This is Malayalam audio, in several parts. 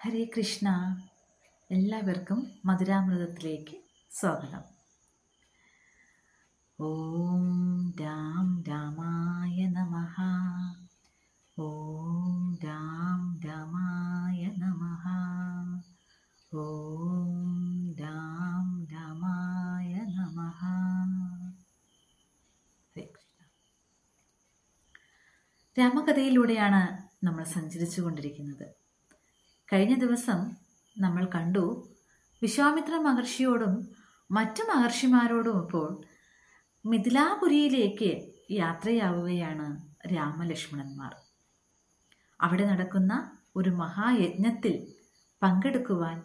ഹരേ കൃഷ്ണ. എല്ലാവർക്കും മധുരാമൃതത്തിലേക്ക് സ്വാഗതം. ഓം രാം രാമായ നമഃ. ഓം രാം രാമായ നമഃ. ഓം രാം രാമായ നമഃ. ഹരേ കൃഷ്ണ. രാമകഥയിലൂടെയാണ് നമ്മൾ സഞ്ചരിച്ചു കൊണ്ടിരിക്കുന്നത്. കഴിഞ്ഞ ദിവസം നമ്മൾ കണ്ടു, വിശ്വാമിത്ര മഹർഷിയോടും മറ്റു മഹർഷിമാരോടും ഇപ്പോൾ മിഥിലാപുരിയിലേക്ക് യാത്രയാവുകയാണ് രാമലക്ഷ്മണന്മാർ. അവിടെ നടക്കുന്ന ഒരു മഹായജ്ഞത്തിൽ പങ്കെടുക്കുവാൻ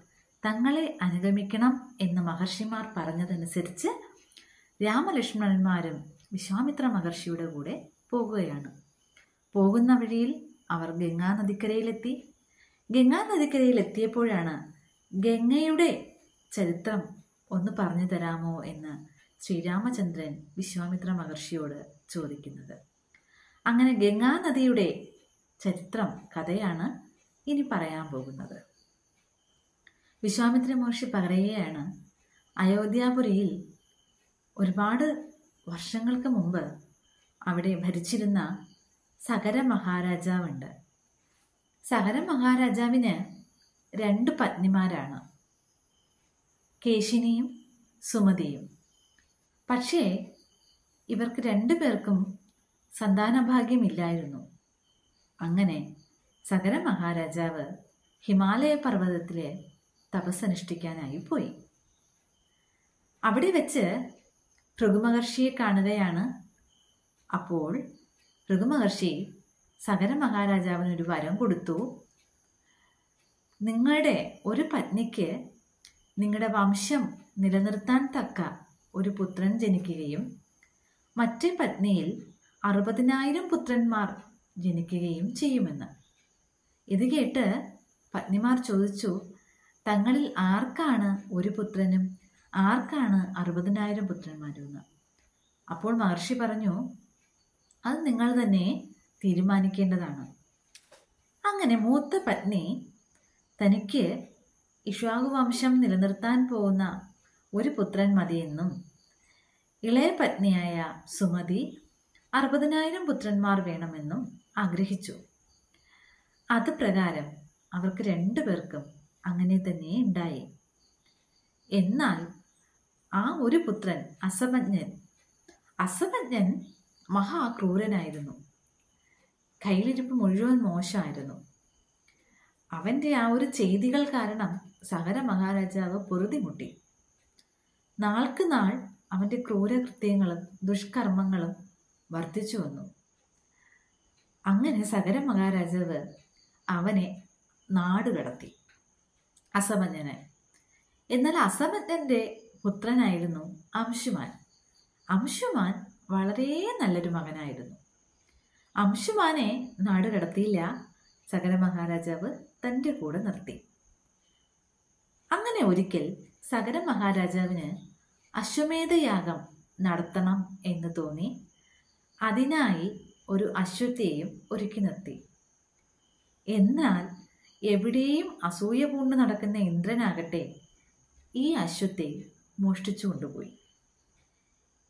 തങ്ങളെ അനുഗമിക്കണം എന്ന് മഹർഷിമാർ പറഞ്ഞതനുസരിച്ച് രാമലക്ഷ്മണന്മാരും വിശ്വാമിത്ര മഹർഷിയുടെ കൂടെ പോകുകയാണ്. പോകുന്ന വഴിയിൽ അവർ ഗംഗാനദിക്കരയിലെത്തി. ഗംഗാനദിക്കരയിലെത്തിയപ്പോഴാണ് ഗംഗയുടെ ചരിത്രം ഒന്ന് പറഞ്ഞു തരാമോ എന്ന് ശ്രീരാമചന്ദ്രൻ വിശ്വാമിത്ര മഹർഷിയോട് ചോദിക്കുന്നത്. അങ്ങനെ ഗംഗാനദിയുടെ ചരിത്രം, കഥയാണ് ഇനി പറയാൻ പോകുന്നത്. വിശ്വാമിത്ര മഹർഷി പറയുകയാണ്, അയോധ്യാപുരിയിൽ ഒരുപാട് വർഷങ്ങൾക്ക് മുമ്പ് അവിടെ ഭരിച്ചിരുന്ന സഗര മഹാരാജാവുണ്ട്. സഗര മഹാരാജാവിന് 2 പത്നിമാരാണ്, കേശിനിയും സുമതിയും. പക്ഷേ ഇവർക്ക് 2 പേർക്കും സന്താനഭാഗ്യമില്ലായിരുന്നു. അങ്ങനെ സഗര മഹാരാജാവ് ഹിമാലയ പർവ്വതത്തിലെ തപസ്സനുഷ്ഠിക്കാനായി പോയി. അവിടെ വെച്ച് ഭൃഗുമഹർഷിയെ കാണുകയാണ്. അപ്പോൾ ഭൃഗുമഹർഷി സഗര മഹാരാജാവിനൊരു വരം കൊടുത്തു. നിങ്ങളുടെ ഒരു പത്നിക്ക് നിങ്ങളുടെ വംശം നിലനിർത്താൻ തക്ക ഒരു പുത്രൻ ജനിക്കുകയും മറ്റേ പത്നിയിൽ 60,000 പുത്രന്മാർ ജനിക്കുകയും ചെയ്യുമെന്ന്. ഇത് കേട്ട് പത്നിമാർ ചോദിച്ചു, തങ്ങളിൽ ആർക്കാണ് ഒരു പുത്രനും ആർക്കാണ് 60,000 പുത്രന്മാരും എന്ന്. അപ്പോൾ മഹർഷി പറഞ്ഞു, അത് നിങ്ങൾ തന്നെ തീരുമാനിക്കേണ്ടതാണ്. അങ്ങനെ മൂത്ത പത്നി തനിക്ക് ഇക്ഷ്വാകു വംശം നിലനിർത്താൻ പോകുന്ന ഒരു പുത്രൻ മതിയെന്നും ഇളയ പത്നിയായ സുമതി 60,000 പുത്രന്മാർ വേണമെന്നും ആഗ്രഹിച്ചു. അത് പ്രകാരം അവർക്ക് 2 പേർക്കും അങ്ങനെ തന്നെ ഉണ്ടായി. എന്നാൽ ആ ഒരു പുത്രൻ അസമജ്ഞൻ മഹാക്രൂരനായിരുന്നു. കയ്യിലിരിപ്പ് മുഴുവൻ മോശമായിരുന്നു. അവൻ്റെ ആ ഒരു ചെയ്തികൾ കാരണം സഗര മഹാരാജാവ് പൊറുതിമുട്ടി. നാൾക്ക് നാൾ അവൻ്റെ ക്രൂരകൃത്യങ്ങളും ദുഷ്കർമ്മങ്ങളും വർദ്ധിച്ചു വന്നു. അങ്ങനെ സഗര മഹാരാജാവ് അവനെ നാടുകടത്തി, അസമജ്ഞനെ. എന്നാൽ അസമജ്ഞൻ്റെ പുത്രനായിരുന്നു അംശുമാൻ. അംശുമാൻ വളരെ നല്ലൊരു മകനായിരുന്നു. അംശുമാനെ നാടുകടത്തിയില്ല. സഗര മഹാരാജാവ് തൻ്റെ കൂടെ നിർത്തി. അങ്ങനെ ഒരിക്കൽ സഗര മഹാരാജാവിന് അശ്വമേധയാഗം നടത്തണം എന്ന് തോന്നി. അതിനായി ഒരു അശ്വത്തെയും ഒരുക്കി നിർത്തി. എന്നാൽ എവിടെയും അസൂയ പൂണ്ട് നടക്കുന്ന ഇന്ദ്രനാകട്ടെ ഈ അശ്വത്തെ മോഷ്ടിച്ചു കൊണ്ടുപോയി.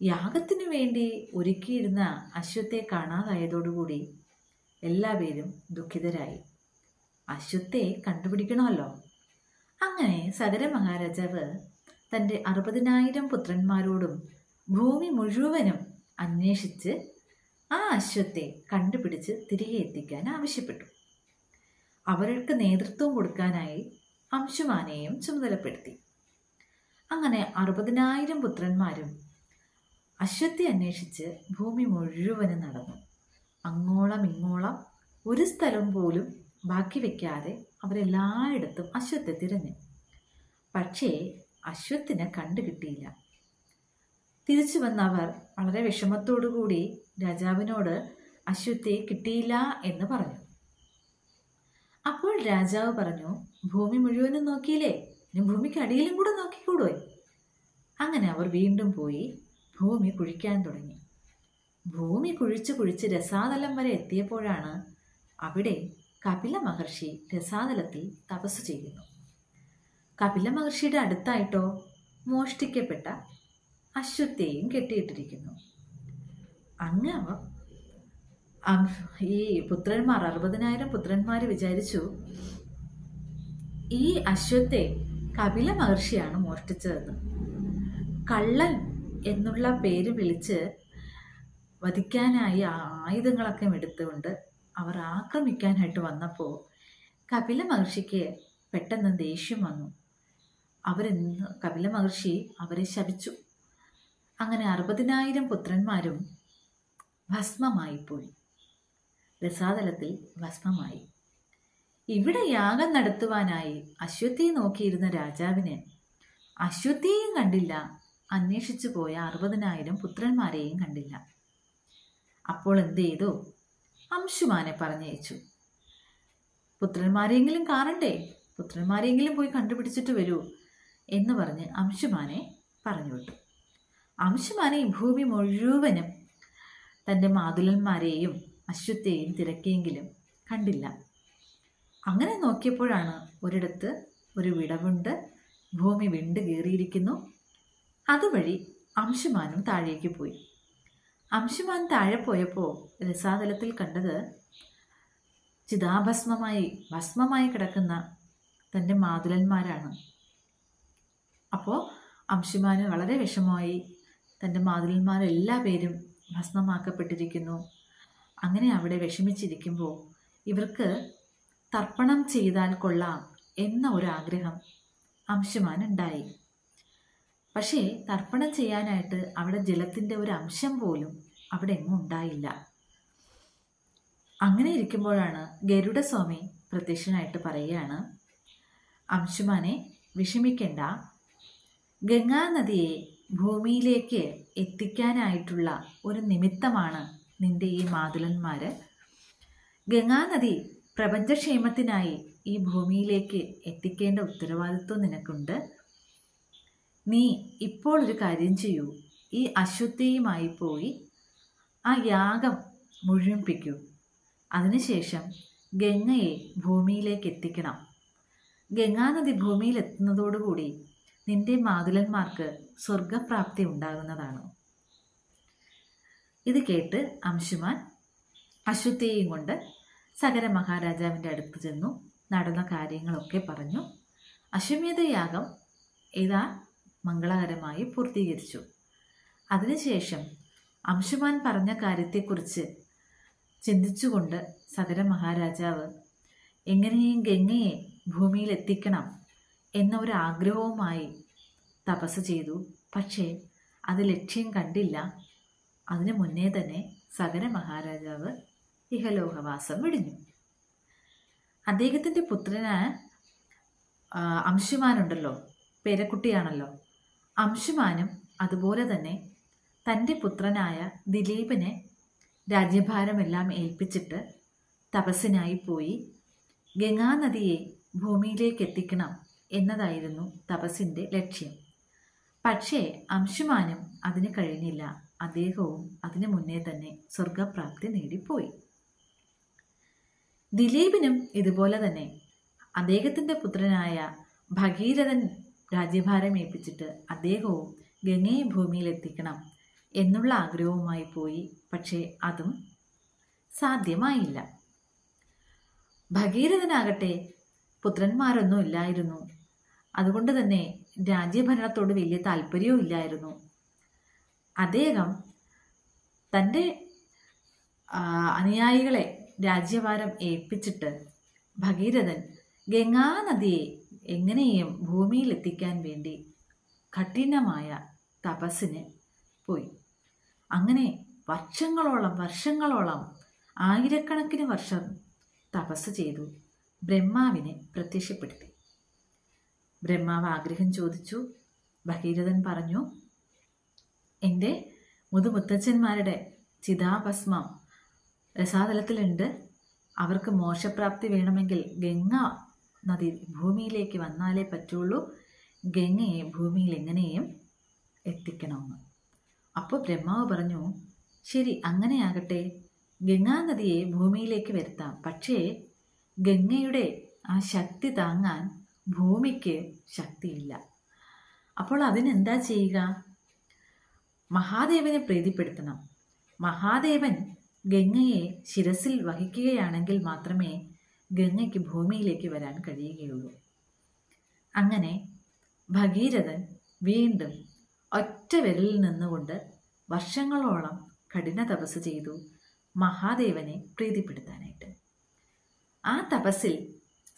യാഗത്തിനു വേണ്ടി ഒരുക്കിയിരുന്ന അശ്വത്തെ കാണാതായതോടുകൂടി എല്ലാവരും ദുഃഖിതരായി. അശ്വത്തെ കണ്ടുപിടിക്കണമല്ലോ. അങ്ങനെ സഗര മഹാരാജാവ് തൻ്റെ 60,000 പുത്രന്മാരോടും ഭൂമി മുഴുവനും അന്വേഷിച്ച് ആ അശ്വത്തെ കണ്ടുപിടിച്ച് തിരികെ എത്തിക്കാൻ ആവശ്യപ്പെട്ടു. അവർക്ക് നേതൃത്വം കൊടുക്കാനായി അംശുമാനെയും ചുമതലപ്പെടുത്തി. അങ്ങനെ 60,000 പുത്രന്മാരും അശ്വത്തെ അന്വേഷിച്ച് ഭൂമി മുഴുവനും നടന്നു. അങ്ങോളം ഇങ്ങോളം ഒരു സ്ഥലം പോലും ബാക്കി വയ്ക്കാതെ അവരെല്ലായിടത്തും അശ്വത്തെ തിരഞ്ഞു. പക്ഷേ അശ്വത്തിനെ കണ്ടുകിട്ടിയില്ല. തിരിച്ചു വന്നവർ വളരെ വിഷമത്തോടുകൂടി രാജാവിനോട് അശ്വത്തെ കിട്ടിയില്ല എന്ന് പറഞ്ഞു. അപ്പോൾ രാജാവ് പറഞ്ഞു, ഭൂമി മുഴുവനും നോക്കിയില്ലേ, ഇനി ഭൂമിക്ക് അടിയിലും കൂടെ നോക്കിക്കൂടോ? അങ്ങനെ അവർ വീണ്ടും പോയി ഭൂമി കുഴിക്കാൻ തുടങ്ങി. ഭൂമി കുഴിച്ച് രസാതലം വരെ എത്തിയപ്പോഴാണ് അവിടെ കപില മഹർഷി രസാതലത്തിൽ തപസ് ചെയ്യുന്നു. കപില മഹർഷിയുടെ അടുത്തായിട്ടോ മോഷ്ടിക്കപ്പെട്ട അശ്വത്ഥയെയും കെട്ടിയിട്ടിരിക്കുന്നു. അങ്ങ് ഈ പുത്രന്മാർ 60,000 പുത്രന്മാർ വിചാരിച്ചു ഈ അശ്വത്തെ കപില മഹർഷിയാണ് മോഷ്ടിച്ചതെന്ന്. കള്ളൻ എന്നുള്ള പേര് വിളിച്ച് വധിക്കാനായി ആയുധങ്ങളൊക്കെ എടുത്തുകൊണ്ട് അവർ ആക്രമിക്കാനായിട്ട് വന്നപ്പോൾ കപില മഹർഷിക്ക് പെട്ടെന്ന് ദേഷ്യം വന്നു. കപില മഹർഷി അവരെ ശപിച്ചു. അങ്ങനെ 60,000 പുത്രന്മാരും ഭസ്മമായിപ്പോയി, രസാതലത്തിൽ ഭസ്മമായി. ഇവിടെ യാഗം നടത്തുവാനായി അശ്വത്ഥയെ നോക്കിയിരുന്ന രാജാവിന് അശ്വത്ഥയെയും കണ്ടില്ല, അന്വേഷിച്ചു പോയ 60,000 പുത്രന്മാരെയും കണ്ടില്ല. അപ്പോൾ എന്ത് ചെയ്തു? അംശുമാനെ പറഞ്ഞയച്ചു. പുത്രന്മാരെങ്കിലും കാണണ്ടേ, പുത്രന്മാരെങ്കിലും പോയി കണ്ടുപിടിച്ചിട്ട് വരൂ എന്ന് പറഞ്ഞ് അംശുമാനെ പറഞ്ഞു വിട്ടു. അംശുമാനെ ഈ ഭൂമി മുഴുവനും തൻ്റെ മാതുലന്മാരെയും അശ്വത്ഥയെയും തിരക്കിയെങ്കിലും കണ്ടില്ല. അങ്ങനെ നോക്കിയപ്പോഴാണ് ഒരിടത്ത് ഒരു വിടവുണ്ട്, ഭൂമി വിണ്ട് കീറിയിരിക്കുന്നു. അതുവഴി അംശുമാനും താഴേക്ക് പോയി. അംശുമാൻ താഴെ പോയപ്പോൾ രസാതലത്തിൽ കണ്ടത് ഭസ്മമായി കിടക്കുന്ന തൻ്റെ മാതുലന്മാരാണ്. അപ്പോൾ അംശുമാന് വളരെ വിഷമമായി. തൻ്റെ മാതുലന്മാരെല്ലാ പേരും ഭസ്മമാക്കപ്പെട്ടിരിക്കുന്നു. അങ്ങനെ അവിടെ വിഷമിച്ചിരിക്കുമ്പോൾ ഇവർക്ക് തർപ്പണം ചെയ്താൽ കൊള്ളാം എന്ന ഒരാഗ്രഹം അംശുമാനുണ്ടായി. പക്ഷേ തർപ്പണം ചെയ്യാനായിട്ട് അവിടെ ജലത്തിൻ്റെ ഒരു അംശം പോലും അവിടെ എങ്ങും ഉണ്ടായില്ല. അങ്ങനെ ഇരിക്കുമ്പോഴാണ് ഗരുഡസ്വാമി പ്രത്യക്ഷനായിട്ട് പറയുകയാണ്, അംശുമാനെ വിഷമിക്കേണ്ട, ഗംഗാനദിയെ ഭൂമിയിലേക്ക് എത്തിക്കാനായിട്ടുള്ള ഒരു നിമിത്തമാണ് നിന്റെ ഈ മാതുലന്മാര്. ഗംഗാനദി പ്രപഞ്ചക്ഷേമത്തിനായി ഈ ഭൂമിയിലേക്ക് എത്തിക്കേണ്ട ഉത്തരവാദിത്വം നിനക്കുണ്ട്. നീ ഇപ്പോൾ ഒരു കാര്യം ചെയ്യൂ, ഈ അശ്വത്ഥയുമായി പോയി ആ യാഗം മുഴുമിപ്പിക്കൂ. അതിനുശേഷം ഗംഗയെ ഭൂമിയിലേക്ക് എത്തിക്കണം. ഗംഗാനദി ഭൂമിയിൽ എത്തുന്നതോടുകൂടി നിന്റെ മാതുലന്മാർക്ക് സ്വർഗപ്രാപ്തി ഉണ്ടാകുന്നതാണ്. ഇത് കേട്ട് അംശുമാൻ അശ്വത്ഥയെയും കൊണ്ട് സഗര മഹാരാജാവിൻ്റെ അടുത്ത് ചെന്നു. നടന്ന കാര്യങ്ങളൊക്കെ പറഞ്ഞു. അശ്വമേധയാഗം മംഗളകരമായി പൂർത്തീകരിച്ചു. അതിനുശേഷം അംശുമാൻ പറഞ്ഞ കാര്യത്തെക്കുറിച്ച് ചിന്തിച്ചുകൊണ്ട് സഗര മഹാരാജാവ് എങ്ങനെയും ഗംഗയെ ഭൂമിയിൽ എത്തിക്കണം എന്ന ഒരു ആഗ്രഹവുമായി തപസ് ചെയ്തു. പക്ഷേ അത് ലക്ഷ്യം കണ്ടില്ല. അതിനു മുന്നേ തന്നെ സഗര മഹാരാജാവ് ഇഹലോകവാസം വെടിഞ്ഞു. അദ്ദേഹത്തിൻ്റെ പുത്രനായ അംശുമാനുണ്ടല്ലോ, പേരക്കുട്ടിയാണല്ലോ, അംശുമാനും അതുപോലെ തന്നെ തൻ്റെ പുത്രനായ ദിലീപിനെ രാജ്യഭാരമെല്ലാം ഏൽപ്പിച്ചിട്ട് തപസ്സിനായി പോയി. ഗംഗാനദിയെ ഭൂമിയിലേക്ക് എത്തിക്കണം എന്നതായിരുന്നു തപസ്സിൻ്റെ ലക്ഷ്യം. പക്ഷേ അംശുമാനും അതിന് കഴിഞ്ഞില്ല. അദ്ദേഹവും അതിനു മുന്നേ തന്നെ സ്വർഗപ്രാപ്തി നേടിപ്പോയി. ദിലീപിനും ഇതുപോലെ തന്നെ അദ്ദേഹത്തിൻ്റെ പുത്രനായ ഭഗീരഥൻ രാജ്യഭാരം ഏൽപ്പിച്ചിട്ട് അദ്ദേഹവും ഗംഗയെ ഭൂമിയിൽ എത്തിക്കണം എന്നുള്ള ആഗ്രഹവുമായി പോയി. പക്ഷേ അതും സാധ്യമായില്ല. ഭഗീരഥനാകട്ടെ പുത്രന്മാരൊന്നും ഇല്ലായിരുന്നു. അതുകൊണ്ട് തന്നെ രാജ്യഭരണത്തോട് വലിയ താല്പര്യവും ഇല്ലായിരുന്നു. അദ്ദേഹം തൻ്റെ അനുയായികളെ രാജ്യഭാരം ഏൽപ്പിച്ചിട്ട് ഭഗീരഥൻ ഗംഗാനദിയെ എങ്ങനെയും ഭൂമിയിൽ എത്തിക്കാൻ വേണ്ടി കഠിനമായ തപസ്സിന് പോയി. അങ്ങനെ വർഷങ്ങളോളം ആയിരക്കണക്കിന് വർഷം തപസ് ചെയ്തു ബ്രഹ്മാവിനെ പ്രത്യക്ഷപ്പെടുത്തി. ബ്രഹ്മാവ് ആഗ്രഹം ചോദിച്ചു. ഭഗീരഥൻ പറഞ്ഞു, എൻ്റെ മുതുമുത്തച്ഛന്മാരുടെ ചിതാഭസ്മം രസാതലത്തിലുണ്ട്. അവർക്ക് മോക്ഷപ്രാപ്തി വേണമെങ്കിൽ ഗംഗ നദി ഭൂമിയിലേക്ക് വന്നാലേ പറ്റുള്ളൂ. ഗംഗയെ ഭൂമിയിൽ എങ്ങനെയും എത്തിക്കണമെന്ന്. അപ്പോൾ ബ്രഹ്മാവ് പറഞ്ഞു, ശരി, അങ്ങനെയാകട്ടെ, ഗംഗാനദിയെ ഭൂമിയിലേക്ക് വരുത്താം. പക്ഷേ ഗംഗയുടെ ആ ശക്തി താങ്ങാൻ ഭൂമിക്ക് ശക്തിയില്ല. അപ്പോൾ അതിനെന്താ ചെയ്യുക? മഹാദേവനെ പ്രീതിപ്പെടുത്തണം. മഹാദേവൻ ഗംഗയെ ശിരസിൽ വഹിക്കുകയാണെങ്കിൽ മാത്രമേ ഗംഗയ്ക്ക് ഭൂമിയിലേക്ക് വരാൻ കഴിയുകയുള്ളൂ. അങ്ങനെ ഭഗീരഥൻ വീണ്ടും ഒറ്റ വിരലിൽ നിന്നുകൊണ്ട് വർഷങ്ങളോളം കഠിന തപസ് ചെയ്തു മഹാദേവനെ പ്രീതിപ്പെടുത്താനായിട്ട്. ആ തപസ്സിൽ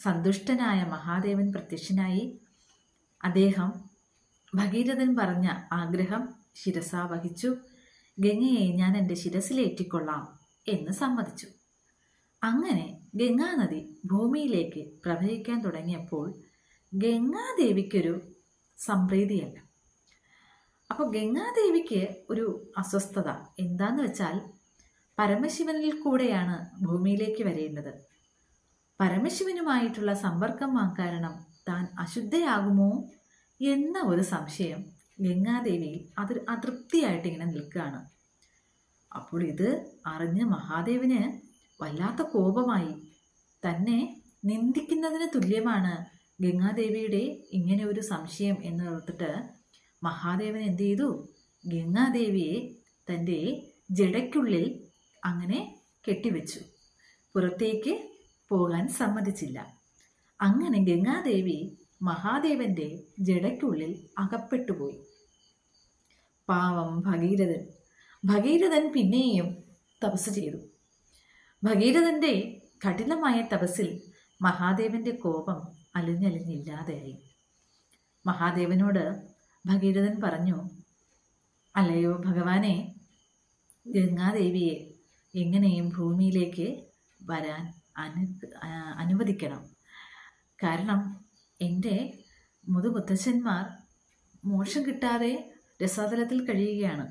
സന്തുഷ്ടനായ മഹാദേവൻ പ്രത്യക്ഷനായി. അദ്ദേഹം ഭഗീരഥൻ പറഞ്ഞ ആഗ്രഹം ശിരസാ വഹിച്ചു. ഗംഗയെ ഞാൻ എൻ്റെ ശിരസിലേറ്റിക്കൊള്ളാം എന്ന് സമ്മതിച്ചു. അങ്ങനെ ഗംഗാനദി ഭൂമിയിലേക്ക് പ്രവഹിക്കാൻ തുടങ്ങിയപ്പോൾ ഗംഗാദേവിക്കൊരു സംപ്രീതിയല്ല. അപ്പോൾ ഗംഗാദേവിക്ക് ഒരു അസ്വസ്ഥത. എന്താന്ന് വെച്ചാൽ പരമശിവനിൽ കൂടെയാണ് ഭൂമിയിലേക്ക് വരേണ്ടത്. പരമശിവനുമായിട്ടുള്ള സമ്പർക്കം കാരണം താൻ അശുദ്ധയാകുമോ എന്ന ഒരു സംശയം ഗംഗാദേവിയിൽ അതൊരു അതൃപ്തിയായിട്ട് ഇങ്ങനെ നിൽക്കുകയാണ്. അപ്പോൾ ഇത് അറിഞ്ഞ് മഹാദേവന് വല്ലാത്ത കോപമായി. തന്നെ നിന്ദിക്കുന്നതിന് തുല്യമാണ് ഗംഗാദേവിയുടെ ഇങ്ങനെ ഒരു സംശയം എന്ന് ഓർത്തിട്ട് മഹാദേവൻ എന്ത് ചെയ്തു? ഗംഗാദേവിയെ തൻ്റെ ജടയ്ക്കുള്ളിൽ അങ്ങനെ കെട്ടിവെച്ചു. പുറത്തേക്ക് പോകാൻ സമ്മതിച്ചില്ല. അങ്ങനെ ഗംഗാദേവി മഹാദേവന്റെ ജടയ്ക്കുള്ളിൽ അകപ്പെട്ടുപോയി. പാവം ഭഗീരഥൻ പിന്നെയും തപസ് ചെയ്തു. ഭഗീരഥന്റെ കഠിനമായ തപസ്സിൽ മഹാദേവന്റെ കോപം അലിഞ്ഞലിഞ്ഞില്ലാതെയായി. മഹാദേവനോട് ഭഗീരഥൻ പറഞ്ഞു, അല്ലയോ ഭഗവാനെ, ഗംഗാദേവിയെ എങ്ങനെയും ഭൂമിയിലേക്ക് വരാൻ അനുവദിക്കണം. കാരണം എൻ്റെ മുതുമുത്തച്ഛന്മാർ മോക്ഷം കിട്ടാതെ രസാതലത്തിൽ കഴിയുകയാണ്.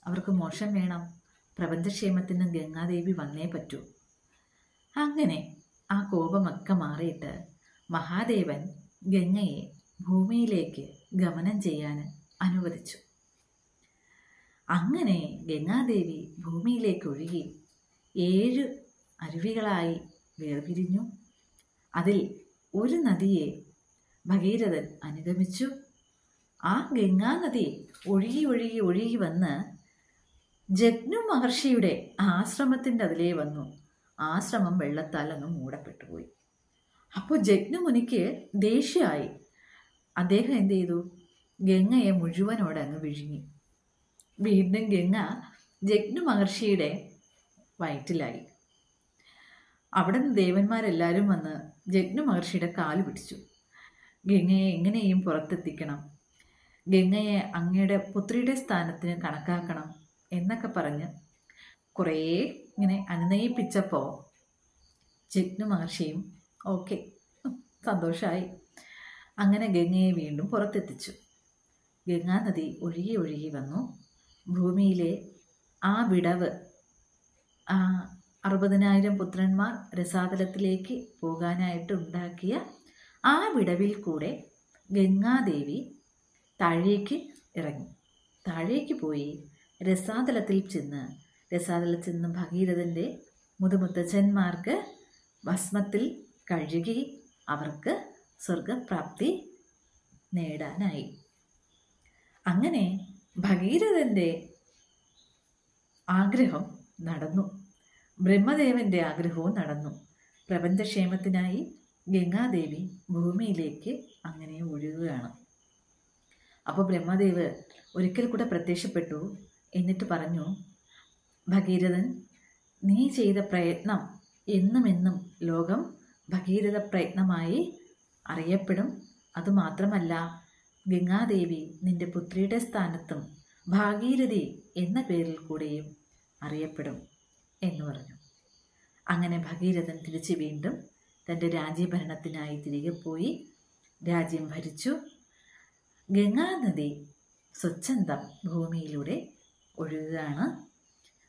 അവർക്ക് മോക്ഷം വേണം. പ്രപഞ്ചക്ഷേമത്തിന് ഗംഗാദേവി വന്നേ പറ്റൂ. അങ്ങനെ ആ കോപമൊക്കെ മാറിയിട്ട് മഹാദേവൻ ഗംഗയെ ഭൂമിയിലേക്ക് ഗമനം ചെയ്യാൻ അനുവദിച്ചു. അങ്ങനെ ഗംഗാദേവി ഭൂമിയിലേക്ക് ഒഴുകി 7 അരുവികളായി വേർപിരിഞ്ഞു. അതിൽ ഒരു നദിയെ ഭഗീരഥൻ അനുഗമിച്ചു. ആ ഗംഗാനദി ഒഴുകി ഒഴുകി ഒഴുകി വന്ന് ജഗ്നു മഹർഷിയുടെ ആശ്രമത്തിൻ്റെ അതിലേ വന്നു. ആശ്രമം വെള്ളത്താൽ അങ്ങ് മൂടപ്പെട്ടുപോയി. അപ്പോൾ ജഗ്നു മുനിക്ക് ദേഷ്യമായി. അദ്ദേഹം എന്ത് ചെയ്തു? ഗംഗയെ മുഴുവനോടെ അങ്ങ് വിഴുങ്ങി. വീണ്ടും ഗംഗ ജഗ്നു മഹർഷിയുടെ വയറ്റിലായി. അവിടെ നിന്ന് ദേവന്മാരെല്ലാവരും വന്ന് ജഗ്നു മഹർഷിയുടെ കാല് പിടിച്ചു. ഗംഗയെ എങ്ങനെയും പുറത്തെത്തിക്കണം, ഗംഗയെ അങ്ങയുടെ പുത്രിയുടെ സ്ഥാനത്തിന് കണക്കാക്കണം എന്നൊക്കെ പറഞ്ഞ് കുറേ ഇങ്ങനെ അനുനയിപ്പിച്ചപ്പോൾ ജഗ്നു മഹർഷിയും ഓക്കെ, സന്തോഷമായി. അങ്ങനെ ഗംഗയെ വീണ്ടും പുറത്തെത്തിച്ചു. ഗംഗാനദി ഒഴുകി ഒഴുകി വന്നു. ഭൂമിയിലെ ആ വിടവ്, ആ 60,000 പുത്രന്മാർ രസാതലത്തിലേക്ക് പോകാനായിട്ട് ഉണ്ടാക്കിയ ആ വിടവിൽ കൂടെ ഗംഗാദേവി താഴേക്ക് ഇറങ്ങി. താഴേക്ക് പോയി രസാതലത്തിൽ ചെന്ന് ഭഗീരഥൻ്റെ മുതുമുത്തച്ഛന്മാർക്ക് ഭസ്മത്തിൽ കഴുകി അവർക്ക് സ്വർഗപ്രാപ്തി നേടാനായി. അങ്ങനെ ഭഗീരഥൻ്റെ ആഗ്രഹം നടന്നു. ബ്രഹ്മദേവന്റെ ആഗ്രഹവും നടന്നു. പ്രപഞ്ചക്ഷേമത്തിനായി ഗംഗാദേവി ഭൂമിയിലേക്ക് അങ്ങനെ ഒഴുകുകയാണ്. അപ്പോൾ ബ്രഹ്മദേവ് ഒരിക്കൽ കൂടെ പ്രത്യക്ഷപ്പെട്ടു. എന്നിട്ട് പറഞ്ഞു, ഭഗീരഥൻ, നീ ചെയ്ത പ്രയത്നം എന്നും ലോകം ഭഗീരഥ പ്രയത്നമായി അറിയപ്പെടും. അതുമാത്രമല്ല, ഗംഗാദേവി നിന്റെ പുത്രിയുടെ സ്ഥാനത്തും ഭാഗീരഥി എന്ന പേരിൽ കൂടെയും അറിയപ്പെടും എന്ന് പറഞ്ഞു. അങ്ങനെ ഭഗീരഥൻ തിരിച്ച് വീണ്ടും തൻ്റെ രാജ്യഭരണത്തിനായി തിരികെ പോയി രാജ്യം ഭരിച്ചു. ഗംഗാനദി സ്വച്ഛന്തം ഭൂമിയിലൂടെ ഒഴുകുകയാണ്.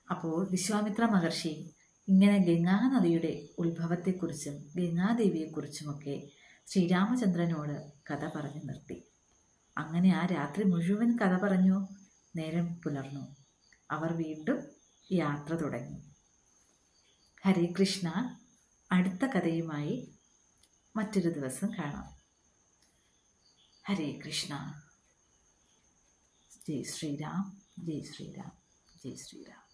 അപ്പോൾ വിശ്വാമിത്ര മഹർഷി ഇങ്ങനെ ഗംഗാനദിയുടെ ഉത്ഭവത്തെക്കുറിച്ചും ഗംഗാദേവിയെക്കുറിച്ചുമൊക്കെ ശ്രീരാമചന്ദ്രനോട് കഥ പറഞ്ഞു നിർത്തി. അങ്ങനെ ആ രാത്രി മുഴുവൻ കഥ പറഞ്ഞു. നേരം പുലർന്നു. അവർ വീണ്ടും യാത്ര തുടങ്ങി. ഹരേ കൃഷ്ണ. അടുത്ത കഥയുമായി മറ്റൊരു ദിവസം കാണാം. ഹരേ കൃഷ്ണ. ജയ് ശ്രീരാം, ജയ് ശ്രീരാം, ജയ് ശ്രീരാം.